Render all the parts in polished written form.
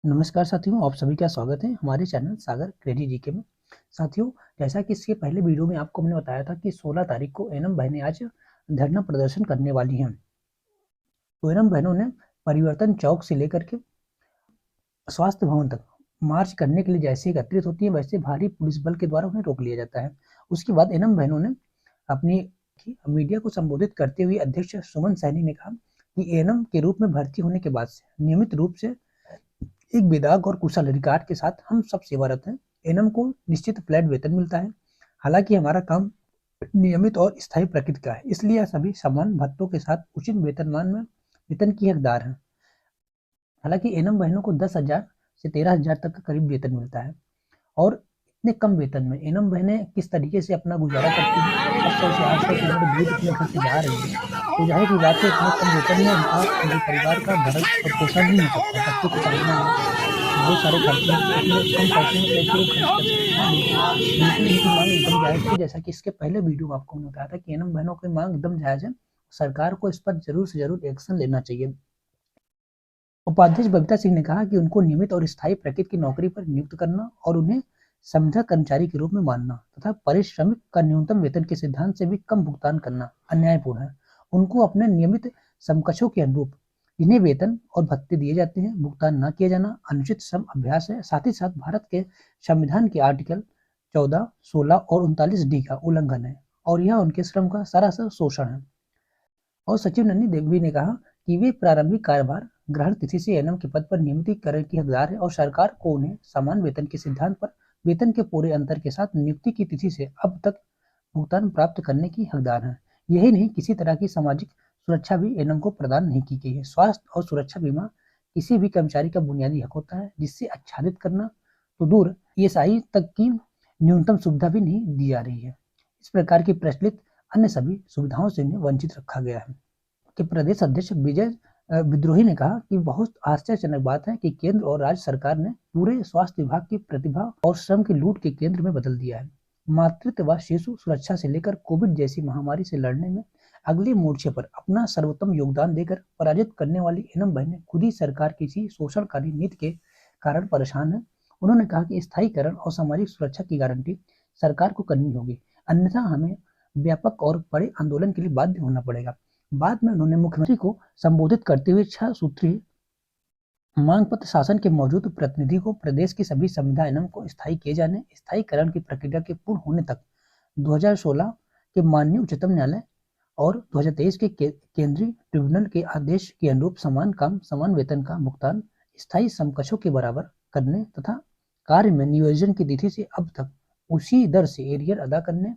नमस्कार साथियों, आप सभी का स्वागत है हमारे चैनल सागर क्रेजी जीके में। साथियों, जैसा कि इसके पहले वीडियो में आपको हमने बताया था कि 16 तारीख को एनम बहनें आज धरना प्रदर्शन करने वाली हैं। तो एनम बहनों ने परिवर्तन चौक से लेकर के स्वास्थ्य भवन तक मार्च करने के लिए जैसे एकत्रित होती है, वैसे भारी पुलिस बल के द्वारा उन्हें रोक लिया जाता है। उसके बाद एनम बहनों ने अपनी मीडिया को संबोधित करते हुए अध्यक्ष सुमन सैनी ने कहा कि एनम के रूप में भर्ती होने के बाद से नियमित रूप से एक विदाग और कुशल रिकॉर्ड के साथ हम सब सेवारत हैं। एनम को निश्चित फ्लैट वेतन मिलता है। हालांकि हमारा काम नियमित और स्थायी प्रकृति का है, इसलिए यह सभी समान भत्तों के साथ उचित वेतनमान में वेतन की हकदार हैं। हालांकि एनम बहनों को 10,000 से 13,000 तक का करीब वेतन मिलता है और इतने कम वेतन में एनम बहनें किस तरीके से अपना गुजारा करती हैं। 700 से 800 किलोमीटर दूर अपने घर से जा रही है, तो जाहिर सी बात है इतने कम वेतन में उनका परिवार का भरण और पोषण नहीं हो सकता। बच्चों को पढ़ाना है, बहुत सारे खर्चे हैं, इतने कम पैसे में कैसे वो खर्च कर सकते हैं। बिल्कुल इनकी मांग एकदम जायज़ थी। जैसा कि इसके पहले वीडियो में आपको मैंने बताया था कि एनम बहनों की मांग एकदम जायज़ है। सरकार को इस पर जरूर से जरूर एक्शन लेना चाहिए। उपाध्यक्ष बबीता सिंह ने कहा कि उनको नियमित और स्थायी प्रकृति की नौकरी पर नियुक्त करना और उन्हें समझा कर्मचारी के रूप में मानना तथा परिश्रमिक का न्यूनतम वेतन के सिद्धांत से भी कम भुगतान करना अन्यायपूर्ण है। उनको अपने नियमित समकक्षों के अनुरूप जिन्हें वेतन और भत्ते दिए जाते हैं भुगतान न किया जाना अनुचित श्रम अभ्यास है। साथ ही साथ भारत के संविधान के आर्टिकल 14, 16 और 39D का उल्लंघन है और यह उनके श्रम का सरासर शोषण है। और सचिव नन्ही देवी ने कहा कि वे प्रारंभिक कार्यभार ग्रहण तिथि से एनएम के पद पर नियमितीकरण की हकदार है और सरकार को उन्हें समान वेतन के सिद्धांत पर वेतन के पूरे अंतर के साथ नियुक्ति की तिथि से अब तक भुगतान प्राप्त करने की हकदार है। यही नहीं, किसी तरह की सामाजिक सुरक्षा भी एनएम को प्रदान नहीं की गई है। स्वास्थ्य और सुरक्षा बीमा किसी भी कर्मचारी का बुनियादी हक होता है, जिससे आच्छादित करना तो दूर ईएसआई तक की न्यूनतम सुविधा भी नहीं दी जा रही है। इस प्रकार की प्रचलित अन्य सभी सुविधाओं से इन्हें वंचित रखा गया है। कि प्रदेश अध्यक्ष विजय विद्रोही ने कहा कि बहुत आश्चर्यजनक बात है कि केंद्र और राज्य सरकार ने पूरे स्वास्थ्य विभाग की प्रतिभा और श्रम की लूट के केंद्र में बदल दिया है। मातृत्व व शिशु सुरक्षा से लेकर कोविड जैसी महामारी से लड़ने में अगले मोर्चे पर अपना सर्वोत्तम योगदान देकर पराजित करने वाली एनम बहनें खुद ही सरकार की इसी शोषणकारी नीति के कारण परेशान है। उन्होंने कहा कि स्थायीकरण और सामाजिक सुरक्षा की गारंटी सरकार को करनी होगी, अन्यथा हमें व्यापक और बड़े आंदोलन के लिए बाध्य होना पड़ेगा। बाद में उन्होंने मुख्यमंत्री को संबोधित करते हुए 6 सूत्रीय मांग पत्र शासन के मौजूद प्रतिनिधि को प्रदेश की सभी संविदा एनम को स्थायी किए जाने, स्थायीकरण की प्रक्रिया के पूर्ण होने तक 2016 के माननीय उच्चतम न्यायालय और 2023 के केंद्रीय ट्रिब्यूनल के आदेश के अनुरूप समान काम समान वेतन का भुगतान स्थायी समकक्षों के बराबर करने तथा कार्य में नियोजन की तिथि से अब तक उसी दर से एरियर अदा करने,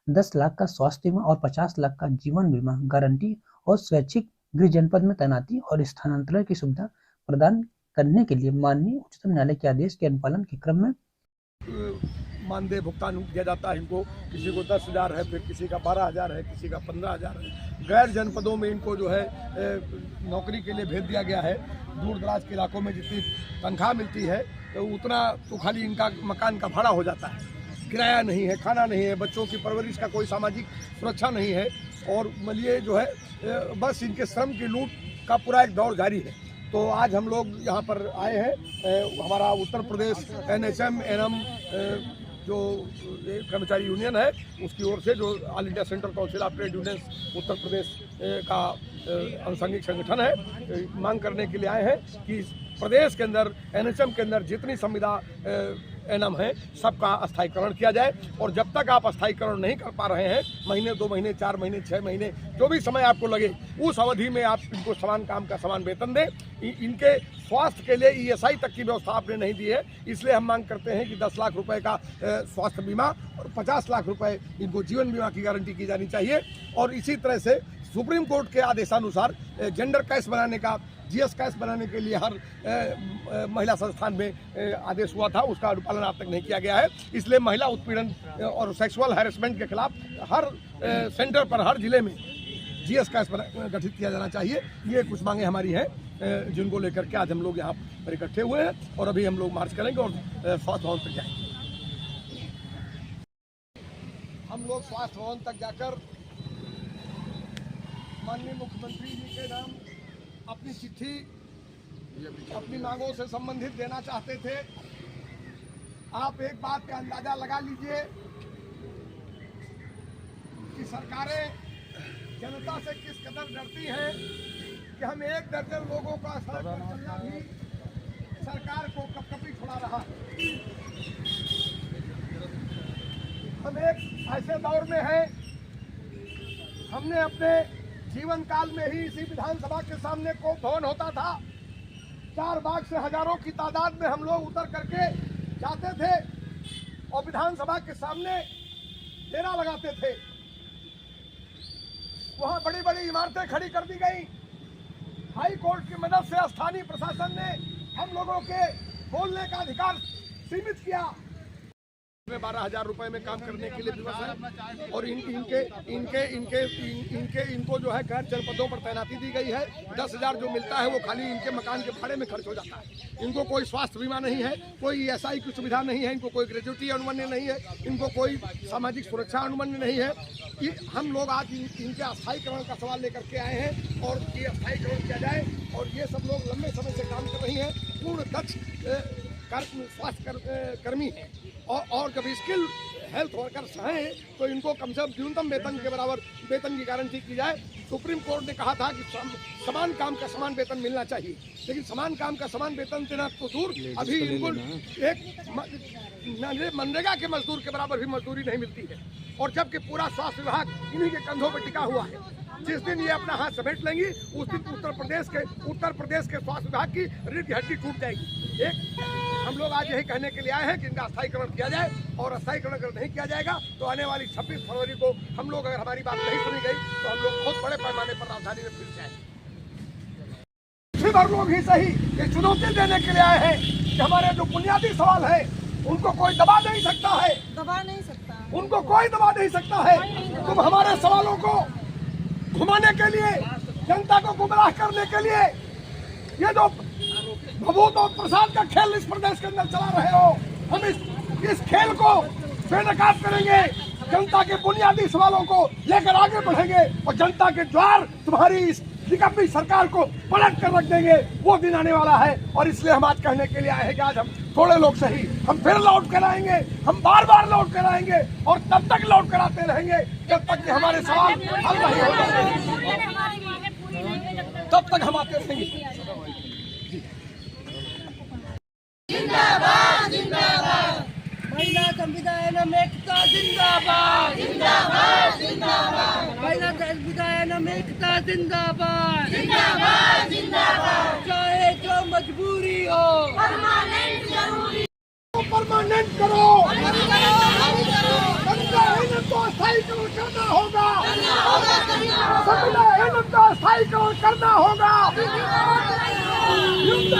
10 लाख का स्वास्थ्य बीमा और 50 लाख का जीवन बीमा गारंटी और स्वैच्छिक गृह जनपद में तैनाती और स्थानांतरण की सुविधा प्रदान करने के लिए माननीय उच्चतम न्यायालय के आदेश के अनुपालन के क्रम में मानदेय भुगतान दिया जाता है इनको। किसी को 10,000 है, फिर किसी का 12,000 है, किसी का 15,000 है। गैर जनपदों में इनको जो है नौकरी के लिए भेज दिया गया है। दूर दराज के इलाकों में जितनी तनख्वाह मिलती है तो उतना तो खाली इनका मकान का भाड़ा हो जाता है, किराया नहीं है, खाना नहीं है, बच्चों की परवरिश का कोई सामाजिक सुरक्षा नहीं है और ये जो है बस इनके श्रम की लूट का पूरा एक दौर जारी है। तो आज हम लोग यहाँ पर आए हैं, हमारा उत्तर प्रदेश एनएचएम एनएम जो कर्मचारी यूनियन है उसकी ओर से, जो all India central council of trade unions Uttar Pradesh का अनुषंगिक संगठन है, मांग करने के लिए आए हैं कि प्रदेश के अंदर एनएचएम के अंदर जितनी संविदा एनएम है सबका स्थायीकरण किया जाए। और जब तक आप स्थायीकरण नहीं कर पा रहे हैं, महीने 2 महीने 4 महीने 6 महीने जो भी समय आपको लगे, उस अवधि में आप इनको समान काम का समान वेतन दें। इनके स्वास्थ्य के लिए ईएसआई तक की व्यवस्था आपने नहीं दी है, इसलिए हम मांग करते हैं कि 10 लाख रुपए का स्वास्थ्य बीमा और 50 लाख रुपए इनको जीवन बीमा की गारंटी की जानी चाहिए। और इसी तरह से सुप्रीम कोर्ट के आदेशानुसार जेंडर कैश बनाने का, जीएस कैश बनाने के लिए हर महिला संस्थान में आदेश हुआ था, उसका अनुपालन अब तक नहीं किया गया है। इसलिए महिला उत्पीड़न और सेक्सुअल हैरेसमेंट के खिलाफ हर सेंटर पर, हर जिले में जीएस कैश गठित किया जाना चाहिए। ये कुछ मांगे हमारी हैं जिनको लेकर के आज हम लोग यहाँ पर इकट्ठे हुए हैं और अभी हम लोग मार्च करेंगे और स्वास्थ्य भवन तक जाएंगे। हम लोग स्वास्थ्य भवन तक जाकर माननीय मुख्यमंत्री जी के नाम अपनी चिट्ठी अपनी मांगों से संबंधित देना चाहते थे। आप एक बात का अंदाजा लगा लीजिए कि सरकारें जनता से किस कदर डरती हैं कि हम 1 दर्जन लोगों का सड़क पर चलना भी सरकार को कपकपी छुड़ा रहा है। हम एक ऐसे दौर में हैं, हमने अपने जीवन काल में ही इसी विधानसभा के सामने कोप भवन होता था, 4 बाग से हजारों की तादाद में हम लोग उतर करके जाते थे और विधानसभा के सामने डेरा लगाते थे। वहां बड़ी बड़ी इमारतें खड़ी कर दी गई। हाई कोर्ट की मदद से स्थानीय प्रशासन ने हम लोगों के बोलने का अधिकार सीमित किया। 12,000 रुपए में काम करने के लिए विवश है और इनको जो है गैर जनपदों पर तैनाती दी गई है। 10,000 जो मिलता है वो खाली इनके मकान के भाड़े में खर्च हो जाता है। इनको कोई स्वास्थ्य बीमा नहीं है, कोई ESI की सुविधा नहीं है, इनको कोई ग्रेजुएटी अनुबंध नहीं है, इनको कोई सामाजिक सुरक्षा अनुबंध नहीं है। हम लोग आज इनके अस्थायीकरण का सवाल लेकर के आए हैं और ये अस्थायीकरण किया जाए। और ये सब लोग लंबे समय से काम कर रही हैं, पूर्ण दक्ष स्वास्थ्य कर्मी हैं और जब स्किल हेल्थ वर्कर्स हैं तो इनको कम से कम न्यूनतम वेतन के बराबर वेतन की गारंटी की जाए। सुप्रीम कोर्ट ने कहा था कि समान काम का समान वेतन मिलना चाहिए, लेकिन समान काम का समान वेतन देना तो दूर, अभी इनको एक मनरेगा के मजदूर के बराबर भी मजदूरी नहीं मिलती है। और जबकि पूरा स्वास्थ्य विभाग इन्हीं के कंधों पर टिका हुआ है। जिस दिन ये अपना हाथ समेट लेंगी उस दिन उत्तर प्रदेश के स्वास्थ्य विभाग की रीढ़ की हड्डी टूट जाएगी। हम लोग आज यही कहने के लिए आए हैं कि इनका अस्थायीकरण किया जाए और अस्थायीकरण अगर नहीं किया जाएगा तो आने वाली 26 फरवरी को हम लोग, अगर हमारी बात नहीं सुनी गई तो हम लोग बहुत बड़े पैमाने पर राजधानी में फिर जाएंगे। लोग ही सही ये चुनौती देने के लिए आए हैं कि हमारे जो बुनियादी सवाल है उनको कोई दबा नहीं सकता है, उनको कोई दबा नहीं सकता है। तुम हमारे सवालों को घुमाने के लिए, जनता को गुमराह करने के लिए ये जो भभूत और प्रसाद का खेल इस प्रदेश के अंदर चला रहे हो, हम इस खेल को बेनकाब करेंगे। जनता के बुनियादी सवालों को लेकर आगे बढ़ेंगे और जनता के द्वार तुम्हारी इस निकम्मी सरकार को पलट कर रख देंगे। वो दिन आने वाला है और इसलिए हम आज कहने के लिए आए हैं कि आज हम थोड़े लोग सही, हम फिर लौट कर आएंगे, हम बार बार लौट कर आएंगे और तब तक लौट कर आते रहेंगे जब तक कि हमारे सवाल हल नहीं हो जाएंगे, तब तक हम आते रहेंगे। जिंदाबाद जिंदाबाद महिला संविधान एकता जिंदाबाद जिंदाबाद जिंदाबाद महिला संविधान एकता जिंदाबाद जिंदाबाद जिंदाबाद चाहे जो मजबूरी हो परमानेंट जरूरी परमानेंट करो संविधान को अस्थायीकरण करना होगा, संविधान का अस्थायीकरण करना होगा,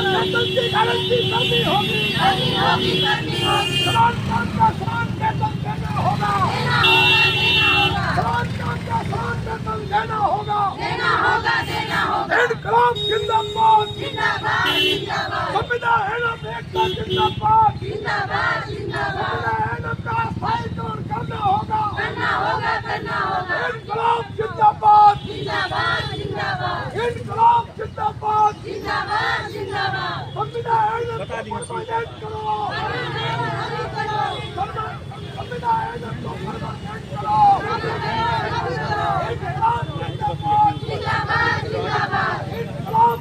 वेतन की गारंटी करनी होगी, समान काम का समान वेतन देना होगा, समान काम का समान वेतन देना होगा। इनकलाब जिंदाबाद, संविधान एकता जिंदाबाद, संविधान का अस्थायीकरण करना होगा। इनकलाब जिंदाबाद, इनकलाब जिंदाबाद, संविधान को परमानेंट करो, संविधान को परमानेंट करो, इनकलाब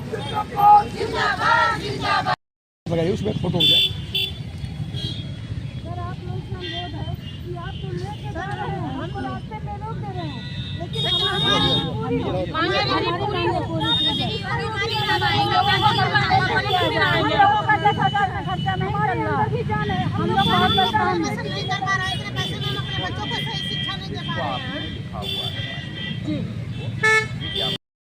जिंदाबाद। लगाइए उसमें फोटो हो जाए। सर आप लोग का अनुरोध है कि आप तो लेके जा रहे हैं, हमको रास्ते पे रोक दे रहे हैं, लेकिन खर्चा नहीं चल रहा, हम लोग बहुत परेशान हैं। जी